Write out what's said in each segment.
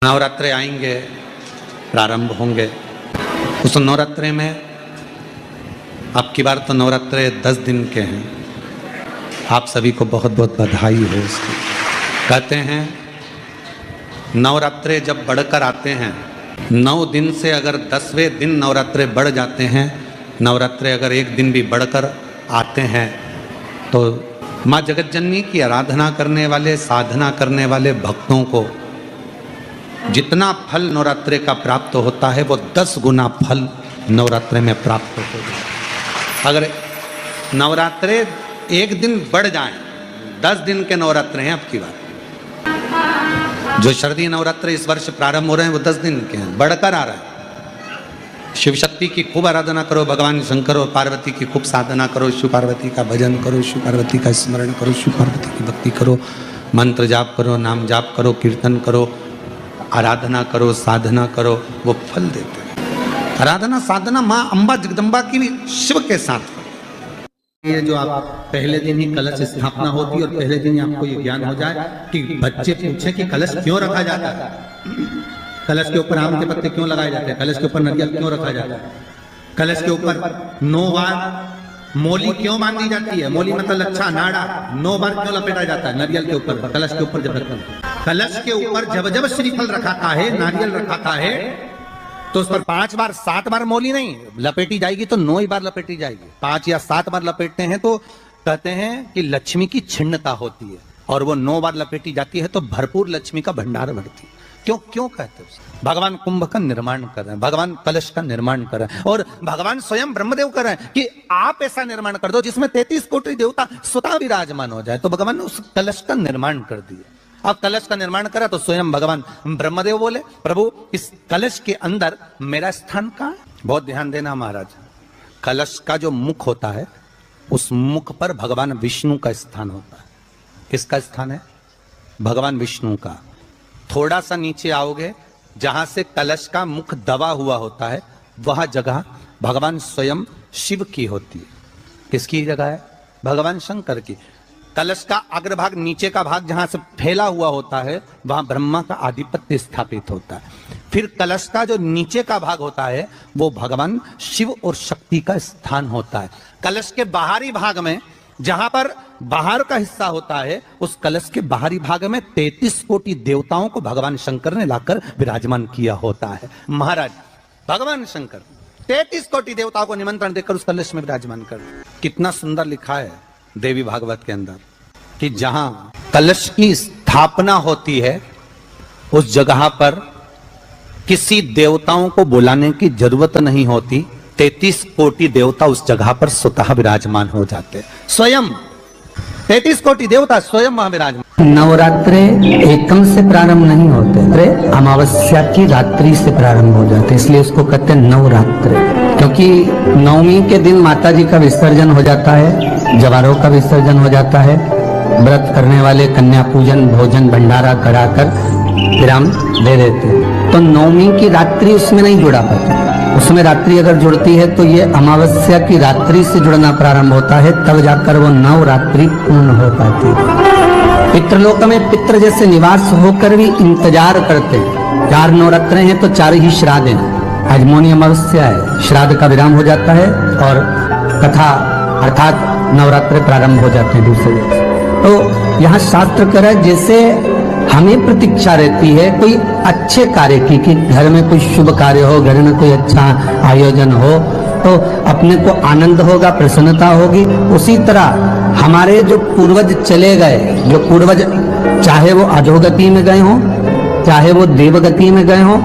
नवरात्रे आएंगे, प्रारंभ होंगे। उस नवरात्रे में अब की बार तो नवरात्रे 10 दिन के हैं। आप सभी को बहुत बहुत बधाई हो उसकी। कहते हैं नवरात्रे जब बढ़कर आते हैं, 9 दिन से अगर 10वें दिन नवरात्रे बढ़ जाते हैं, नवरात्रे अगर एक दिन भी बढ़कर आते हैं, तो माँ जगतजननी की आराधना करने वाले, साधना करने वाले भक्तों को जितना फल नवरात्रे का प्राप्त होता है वो 10 गुना फल नवरात्रे में प्राप्त होता है। अगर नवरात्रे एक दिन बढ़ जाएं, 10 दिन के नवरात्रे हैं अब की बार। जो शारदीय नवरात्रे इस वर्ष प्रारंभ हो रहे हैं वो 10 दिन के हैं, बढ़कर आ रहा है। शिव शक्ति की खूब आराधना करो, भगवान शंकर और पार्वती की खूब साधना करो, शिव पार्वती का भजन करो, शिव पार्वती का स्मरण करो, शिव पार्वती की भक्ति करो, मंत्र जाप करो, नाम जाप करो, कीर्तन करो, आराधना करो, साधना करो, वो फल देते हैं। आराधना साधना माँ अम्बा जगदम्बा की भी शिव के साथ। ये जो आप पहले दिन ही कलश स्थापना होती है और पहले दिन ही आपको ये ज्ञान हो जाए कि बच्चे पूछे कि कलश क्यों रखा जाता है, कलश के ऊपर आम के पत्ते क्यों लगाए जाते हैं, कलश के ऊपर नारियल क्यों रखा जाता है, कलश के ऊपर 9 बार मोली क्यों बांधी जाती है, मोली मतलब लच्छा नाड़ा 9 बार क्यों लपेटा जाता है नारियल के ऊपर, कलश के ऊपर जब रखते हैं। कलश के ऊपर जब श्रीफल रखाता है, नारियल रखाता है, तो उस पर 5 बार 7 बार मोली नहीं लपेटी जाएगी, तो 9 ही बार लपेटी जाएगी। 5 या 7 बार लपेटते हैं तो कहते हैं कि लक्ष्मी की छिन्नता होती है, और वो 9 बार लपेटी जाती है तो भरपूर लक्ष्मी का भंडार बढ़ती है। क्यों कहते हैं? भगवान कुंभ का निर्माण कर रहे हैं, भगवान कलश का निर्माण कर रहे हैं, और भगवान स्वयं ब्रह्मदेव कर रहे हैं कि आप ऐसा निर्माण कर दो जिसमें 33 कोटि देवता स्वतः विराजमान हो जाए। तो भगवान ने उस कलश का निर्माण कर दिया। अब कलश का निर्माण करा तो स्वयं भगवान ब्रह्मदेव बोले, प्रभु इस कलश के अंदर मेरा स्थान कहाँ है? बहुत ध्यान देना महाराज, कलश का जो मुख होता है उस मुख पर भगवान विष्णु का स्थान होता है। किसका स्थान है? भगवान विष्णु का। थोड़ा सा नीचे आओगे, जहां से कलश का मुख दबा हुआ होता है, वह जगह भगवान स्वयं शिव की होती है। किसकी जगह है? भगवान शंकर की। कलश का अग्रभाग, नीचे का भाग जहां से फैला हुआ होता है, वहां ब्रह्मा का आधिपत्य स्थापित होता है। फिर कलश का जो नीचे का भाग होता है वो भगवान शिव और शक्ति का स्थान होता है। कलश के बाहरी भाग में, जहां पर बाहर का हिस्सा होता है, उस कलश के बाहरी भाग में 33 कोटि देवताओं को भगवान शंकर ने लाकर विराजमान किया होता है। महाराज भगवान शंकर 33 कोटि देवताओं को निमंत्रण देकर उस कलश में विराजमान कर। कितना सुंदर लिखा है देवी भागवत के अंदर कि जहां कलश की स्थापना होती है उस जगह पर किसी देवताओं को बुलाने की जरूरत नहीं होती। 33 कोटि देवता उस जगह पर स्वतः विराजमान हो जाते, स्वयं 33 कोटि देवता स्वयं वहां विराजमान। नवरात्रे एकम से प्रारंभ नहीं होते, अमावस्या की रात्रि से प्रारंभ हो जाते, इसलिए उसको कहते हैं नवरात्रे। क्योंकि नवमी के दिन माता जी का विसर्जन हो जाता है, जवारों का विसर्जन हो जाता है। व्रत करने वाले कन्या पूजन, भोजन भंडारा कराकर विराम दे देते। तो नवमी की रात्रि उसमें नहीं जुड़ा पाती, उसमें रात्रि अगर जुड़ती है तो ये अमावस्या की रात्रि से जुड़ना प्रारंभ होता है, तब जाकर वो नवरात्रि पूर्ण हो पाती है। पितृलोक में पितृ जैसे निवास होकर भी इंतजार करते हैं। 4 नवरात्रे हैं तो 4 ही श्राद्ध हैं। आज मौनी अमावस्या है, श्राद्ध का विराम हो जाता है और कथा अर्थात नवरात्रे प्रारंभ हो जाते हैं दूसरे दिन। तो यहाँ शास्त्र कह रहा है जैसे हमें प्रतीक्षा रहती है कोई अच्छे कार्य की, कि घर में कोई शुभ कार्य हो, घर में कोई अच्छा आयोजन हो तो अपने को आनंद होगा, प्रसन्नता होगी। उसी तरह हमारे जो पूर्वज चले गए, जो पूर्वज चाहे वो अधोगति में गए हों, चाहे वो देवगति में गए हों,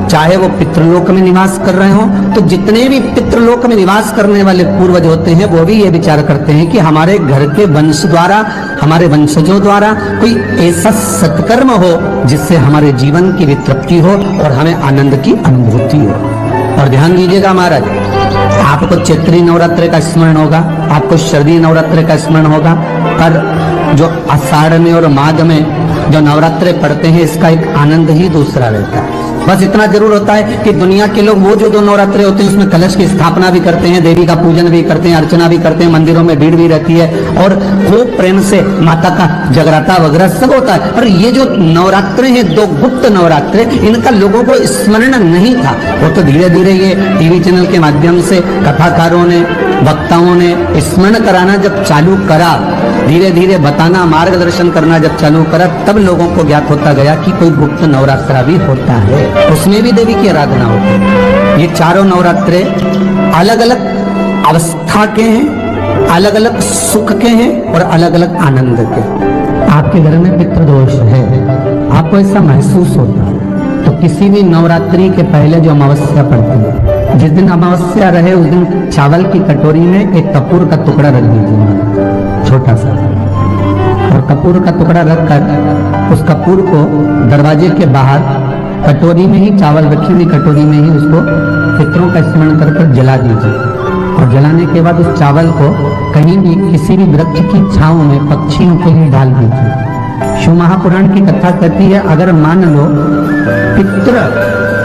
चाहे वो पितृलोक में निवास कर रहे हों, तो जितने भी पितृलोक में निवास करने वाले पूर्वज होते हैं वो भी ये विचार करते हैं कि हमारे घर के वंश द्वारा, हमारे वंशजों द्वारा कोई ऐसा सत्कर्म हो जिससे हमारे जीवन की भी तृप्ति हो और हमें आनंद की अनुभूति हो। और ध्यान दीजिएगा महाराज, आपको चैत्री नवरात्रि का स्मरण होगा, आपको शारदीय नवरात्रि का स्मरण होगा, पर जो आषाढ़ में और माघ में जो नवरात्रे पढ़ते हैं इसका एक आनंद ही दूसरा रहता है। बस इतना जरूर होता है कि दुनिया के लोग वो जो 2 नवरात्रे होते हैं उसमें कलश की स्थापना भी करते हैं, देवी का पूजन भी करते हैं, अर्चना भी करते हैं, मंदिरों में भीड़ भी रहती है और खूब प्रेम से माता का जगराता वगैरह सब होता है। पर ये जो नवरात्रे हैं 2 गुप्त नवरात्रे, इनका लोगों को स्मरण नहीं था। वो तो धीरे धीरे ये टीवी चैनल के माध्यम से कथाकारों ने, वक्ताओं ने स्मरण कराना जब चालू करा, धीरे धीरे बताना, मार्गदर्शन करना जब चालू करा, तब लोगों को ज्ञात होता गया कि कोई गुप्त नवरात्रा भी होता है, उसमें भी देवी की आराधना होती है। ये चारों नवरात्रे अलग अलग अवस्था के हैं, अलग अलग सुख के हैं और अलग अलग आनंद के। आपके घर में पितृदोष है, आपको ऐसा महसूस होता है, तो किसी भी नवरात्रि के पहले जो अमावस्या पड़ती है, जिस दिन अमावस्या रहे उस दिन चावल की कटोरी में एक कपूर का टुकड़ा रख दीजिए, छोटा सा, और कपूर का टुकड़ा रखकर उस कपूर को दरवाजे के बाहर कटोरी में ही, चावल रखी हुई कटोरी में ही उसको पितरों का स्मरण कर कर जला दीजिए। और जलाने के बाद उस चावल को कहीं भी किसी भी वृक्ष की छांव में पक्षियों के लिए डाल दीजिए। शिव महापुराण की कथा कहती है, अगर मान लो पितृ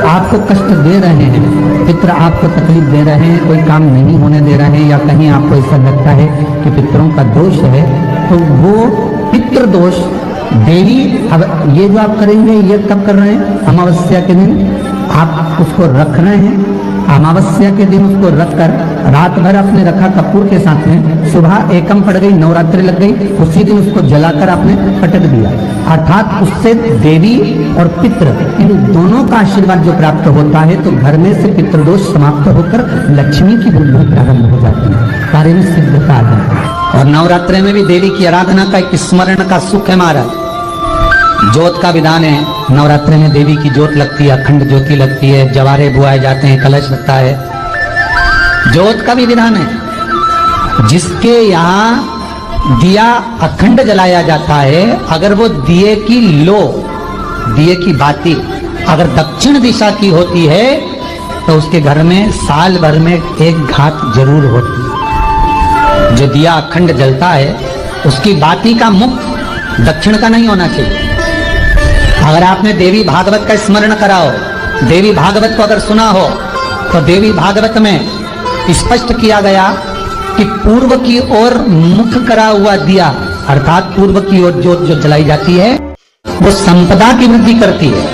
आपको कष्ट दे रहे हैं, पितृ आपको तकलीफ दे रहे हैं, कोई काम नहीं होने दे रहे हैं, या कहीं आपको ऐसा लगता है कि पितरों का दोष है, तो वो पितृ दोष देवी, अब ये जो आप करेंगे ये कब कर रहे हैं? अमावस्या के दिन आप उसको रख रहे हैं, अमावस्या के दिन उसको रखकर रात भर आपने रखा कपूर के साथ में, सुबह एकम पड़ गई, नवरात्रि लग गई, उसी दिन उसको जलाकर आपने पटक दिया। अर्थात उससे देवी और पितृ इन दोनों का आशीर्वाद जो प्राप्त होता है, तो घर में से पितृदोष समाप्त होकर लक्ष्मी की वृद्धि प्रारंभ हो जाती है, कार्य में सिद्धता आ जाती है। और नवरात्रि में भी देवी की आराधना का एक स्मरण का सुख है महाराज। ज्योत का विधान है, नवरात्रि में देवी की ज्योत लगती है, अखंड ज्योति लगती है, जवारे बुआए जाते हैं, कलश लगता है, ज्योत का भी विधान है। जिसके यहाँ दिया अखंड जलाया जाता है, अगर वो दिए की लो, दिए की बाती अगर दक्षिण दिशा की होती है, तो उसके घर में साल भर में एक घात जरूर होती है। जो दिया अखंड जलता है उसकी बाती का मुख दक्षिण का नहीं होना चाहिए। अगर आपने देवी भागवत का स्मरण कराओ, देवी भागवत को अगर सुना हो, तो देवी भागवत में स्पष्ट किया गया कि पूर्व की ओर मुख करा हुआ दिया, अर्थात पूर्व की ओर ज्योत जो जलाई जाती है वो संपदा की वृद्धि करती है।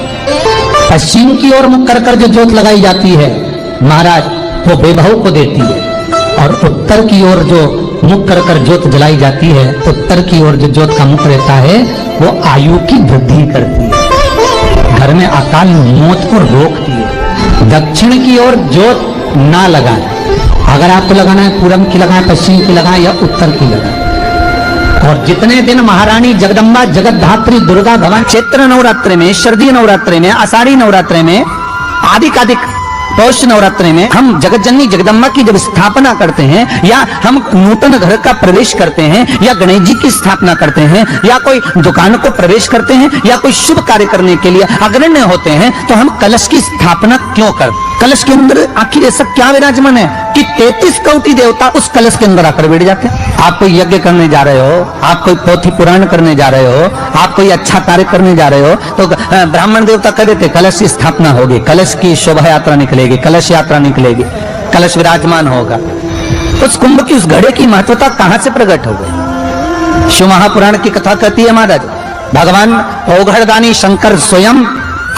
पश्चिम की ओर मुख कर जो ज्योत लगाई जाती है महाराज, वो वैभव को देती है। और उत्तर की ओर जो मुख कर ज्योत जलाई जाती है, उत्तर की ओर जो ज्योत का मुख रहता है वो आयु की वृद्धि करती है, घर में अकाल मौत को रोकती है। दक्षिण की ओर ज्योत ना लगाएं, अगर आपको लगाना है पूरब की लगाएं, पश्चिम की लगाएं या उत्तर की लगाएं। और जितने दिन महारानी जगदम्बा जगतधात्री दुर्गा भगवान चैत्र नवरात्रि में, शारदीय नवरात्रि में, आषाढ़ी नवरात्रि में, आदिकादिक पौष नवरात्रि में हम जगत जननी जगदम्बा की जब स्थापना करते हैं, या हम नूतन घर का प्रवेश करते हैं, या गणेश जी की स्थापना करते हैं, या कोई दुकान को प्रवेश करते हैं, या कोई शुभ कार्य करने के लिए अग्रण्य होते हैं, तो हम कलश की स्थापना क्यों करते? कलश के अंदर आखिर ऐसा क्या विराजमान है कि 33 कोटि देवता उस कलश के अंदर आकर बैठ जाते हैं? आप कोई यज्ञ करने जा रहे हो, आप कोई पोथी पुराण करने जा रहे हो, आप कोई अच्छा कार्य करने जा रहे हो, तो ब्राह्मण देवता कह देते कलश की स्थापना होगी, कलश की शोभा यात्रा निकलेगी, कलश यात्रा निकलेगी, कलश विराजमान होगा। उस कुंभ की, उस घड़े की महत्वता कहां से प्रकट हो गई? शिव महापुराण की कथा कहती है महाराज, भगवान औघड़दानी शंकर स्वयं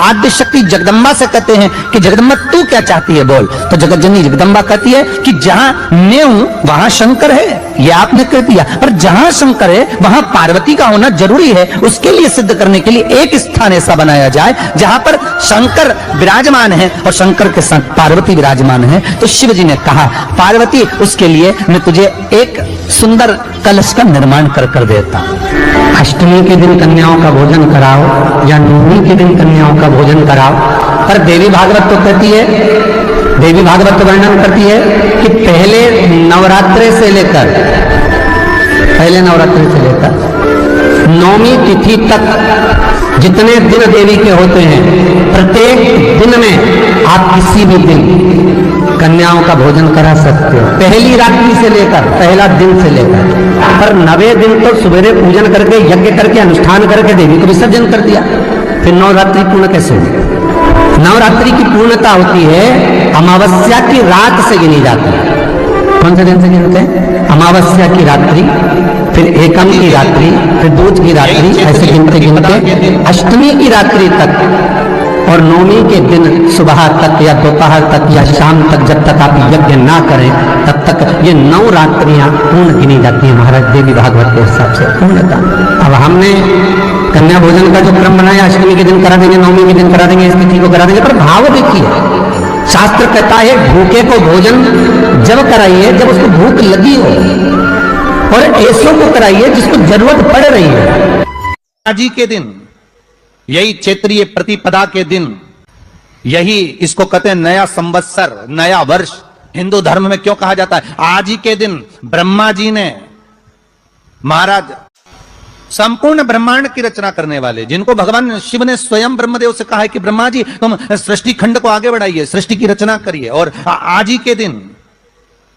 आद्य शक्ति जगदम्बा से कहते हैं कि जगदम्बा तू क्या चाहती है बोल। तो जगत जननी जगदम्बा कहती है कि जहां मैं हूं वहां शंकर है, ये आपने कह दिया, पर जहां शंकर है वहां पार्वती का होना जरूरी है। उसके लिए सिद्ध करने के लिए एक स्थान ऐसा बनाया जाए जहां पर शंकर विराजमान है और शंकर के साथ पार्वती विराजमान है। तो शिव जी ने कहा, पार्वती उसके लिए मैं तुझे एक सुंदर कलश का निर्माण कर देता। अष्टमी के दिन कन्याओं का भोजन कराओ या नवमी के दिन कन्याओं का भोजन कराओ। पर देवी भागवत तो कहती है, देवी भागवत तो वर्णन करती है कि पहले नवरात्रि से लेकर नौमी तिथि तक जितने दिन देवी के होते हैं, प्रत्येक दिन में आप किसी भी दिन कन्याओं का भोजन करा सकते हो, पहली रात्रि से लेकर, पहला दिन से लेकर। पर 9वें दिन तो सवेरे पूजन करके, यज्ञ करके, अनुष्ठान करके देवी को विसर्जन कर दिया, फिर 9 रात्रि पूर्ण कैसे हुई? नवरात्रि की पूर्णता होती है अमावस्या की रात से गिनी जाती है। कौन से दिन से गिनते हैं? अमावस्या की रात्रि, फिर एकम की रात्रि, फिर दूज की रात्रि, ऐसे गिनते गिनते अष्टमी की रात्रि तक और नवमी के दिन सुबह तक या दोपहर तक या शाम तक, जब तक आप यज्ञ ना करें तब तक ये 9 रात्रियां पूर्ण गिनी जाती हैं महाराज देवी भागवत के हिसाब से पूर्णता। अब हमने कन्या भोजन का जो क्रम बनाया, अष्टमी के दिन करा देंगे, नवमी के दिन करा देंगे, इस तिथि को करा देंगे, पर भाव देखिए शास्त्र कहता है भूखे को भोजन जब कराइए जब उसको भूख लगी हो, और ऐसों को कराइए जिसको जरूरत पड़ रही है। जी के दिन, यही क्षेत्रीय प्रतिपदा के दिन, यही इसको कहते हैं नया संवत्सर, नया वर्ष। हिंदू धर्म में क्यों कहा जाता है? आज ही के दिन ब्रह्मा जी ने, महाराज संपूर्ण ब्रह्मांड की रचना करने वाले, जिनको भगवान शिव ने स्वयं ब्रह्मदेव से कहा है कि ब्रह्मा जी तुम सृष्टि खंड को आगे बढ़ाइए, सृष्टि की रचना करिए, और आज ही के दिन,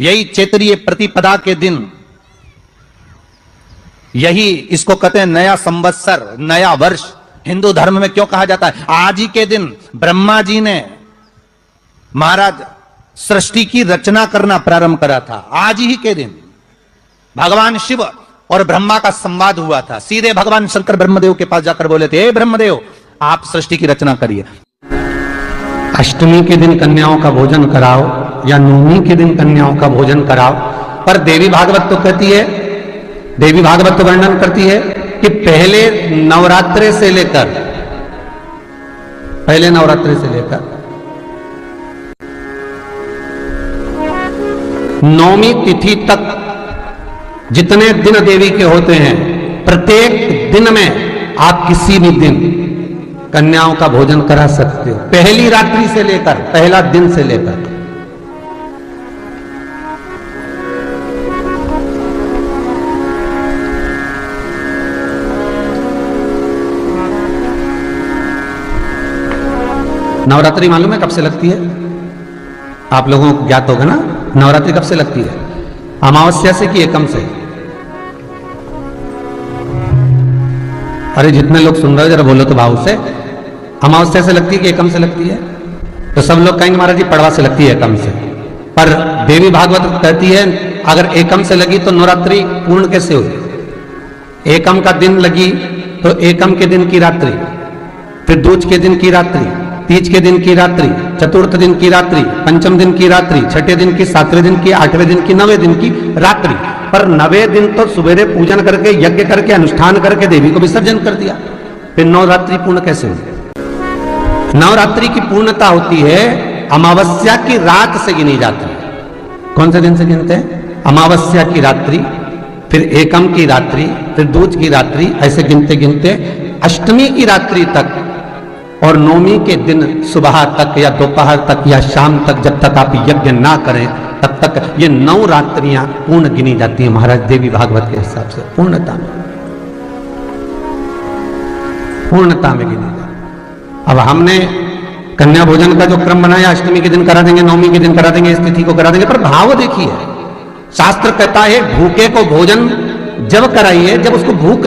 यही क्षेत्रीय प्रतिपदा के दिन, यही इसको कहते हैं नया संवत्सर, नया वर्ष। हिंदू धर्म में क्यों कहा जाता है? आज ही के दिन ब्रह्मा जी ने, महाराज सृष्टि की रचना करना प्रारंभ करा था। आज ही के दिन भगवान शिव और ब्रह्मा का संवाद हुआ था। सीधे भगवान शंकर ब्रह्मदेव के पास जाकर बोले थे, हे ब्रह्मदेव आप सृष्टि की रचना करिए। अष्टमी के दिन कन्याओं का भोजन कराओ या नवमी के दिन कन्याओं का भोजन कराओ, पर देवी भागवत तो कहती है, देवी भागवत तो वर्णन करती है कि पहले नवरात्रे से लेकर, पहले नवरात्रे से लेकर नवमी तिथि तक जितने दिन देवी के होते हैं, प्रत्येक दिन में आप किसी भी दिन कन्याओं का भोजन करा सकते हो, पहली रात्रि से लेकर, पहला दिन से लेकर। नवरात्रि मालूम है कब से लगती है? आप लोगों को ज्ञात होगा ना, नवरात्रि कब से लगती है? अमावस्या से कि एकम से? अरे जितने लोग सुन रहे हो जरा बोलो तो भाव से। अमावस्या से लगती है कि एकम से लगती है? तो सब लोग कहेंगे महाराज जी पड़वा से लगती है, एकम से। पर देवी भागवत कहती है अगर एकम से लगी तो नवरात्रि पूर्ण कैसे हुई? एकम का दिन लगी तो एकम के दिन की रात्रि, फिर दूज के दिन की रात्रि, तीज के दिन की रात्रि, चतुर्थ दिन की रात्रि, पंचम दिन की रात्रि, छठे दिन की, सातवें दिन की, आठवें दिन की, 9वें दिन की रात्रि। पर 9वें दिन तो सवेरे पूजन करके, यज्ञ करके, अनुष्ठान करके देवी को विसर्जन कर दिया, फिर नवरात्रि पूर्ण कैसे हुई? नवरात्रि की पूर्णता होती है अमावस्या की रात से गिनी जाती है। कौन से दिन से गिनते हैं? अमावस्या की रात्रि, फिर एकम की रात्रि, फिर दूज की रात्रि, ऐसे गिनते गिनते अष्टमी की रात्रि तक और नवमी के दिन सुबह तक या दोपहर तक या शाम तक, जब तक आप यज्ञ ना करें तब तक ये 9 रात्रियां पूर्ण गिनी जाती हैं महाराज देवी भागवत के हिसाब से पूर्णता में, पूर्णता में गिनी जाती। अब हमने कन्या भोजन का जो क्रम बनाया, अष्टमी के दिन करा देंगे, नवमी के दिन करा देंगे, इस तिथि को करा देंगे, पर भाव देखिए शास्त्र कहता है भूखे को भोजन जब कराइए जब उसको भूख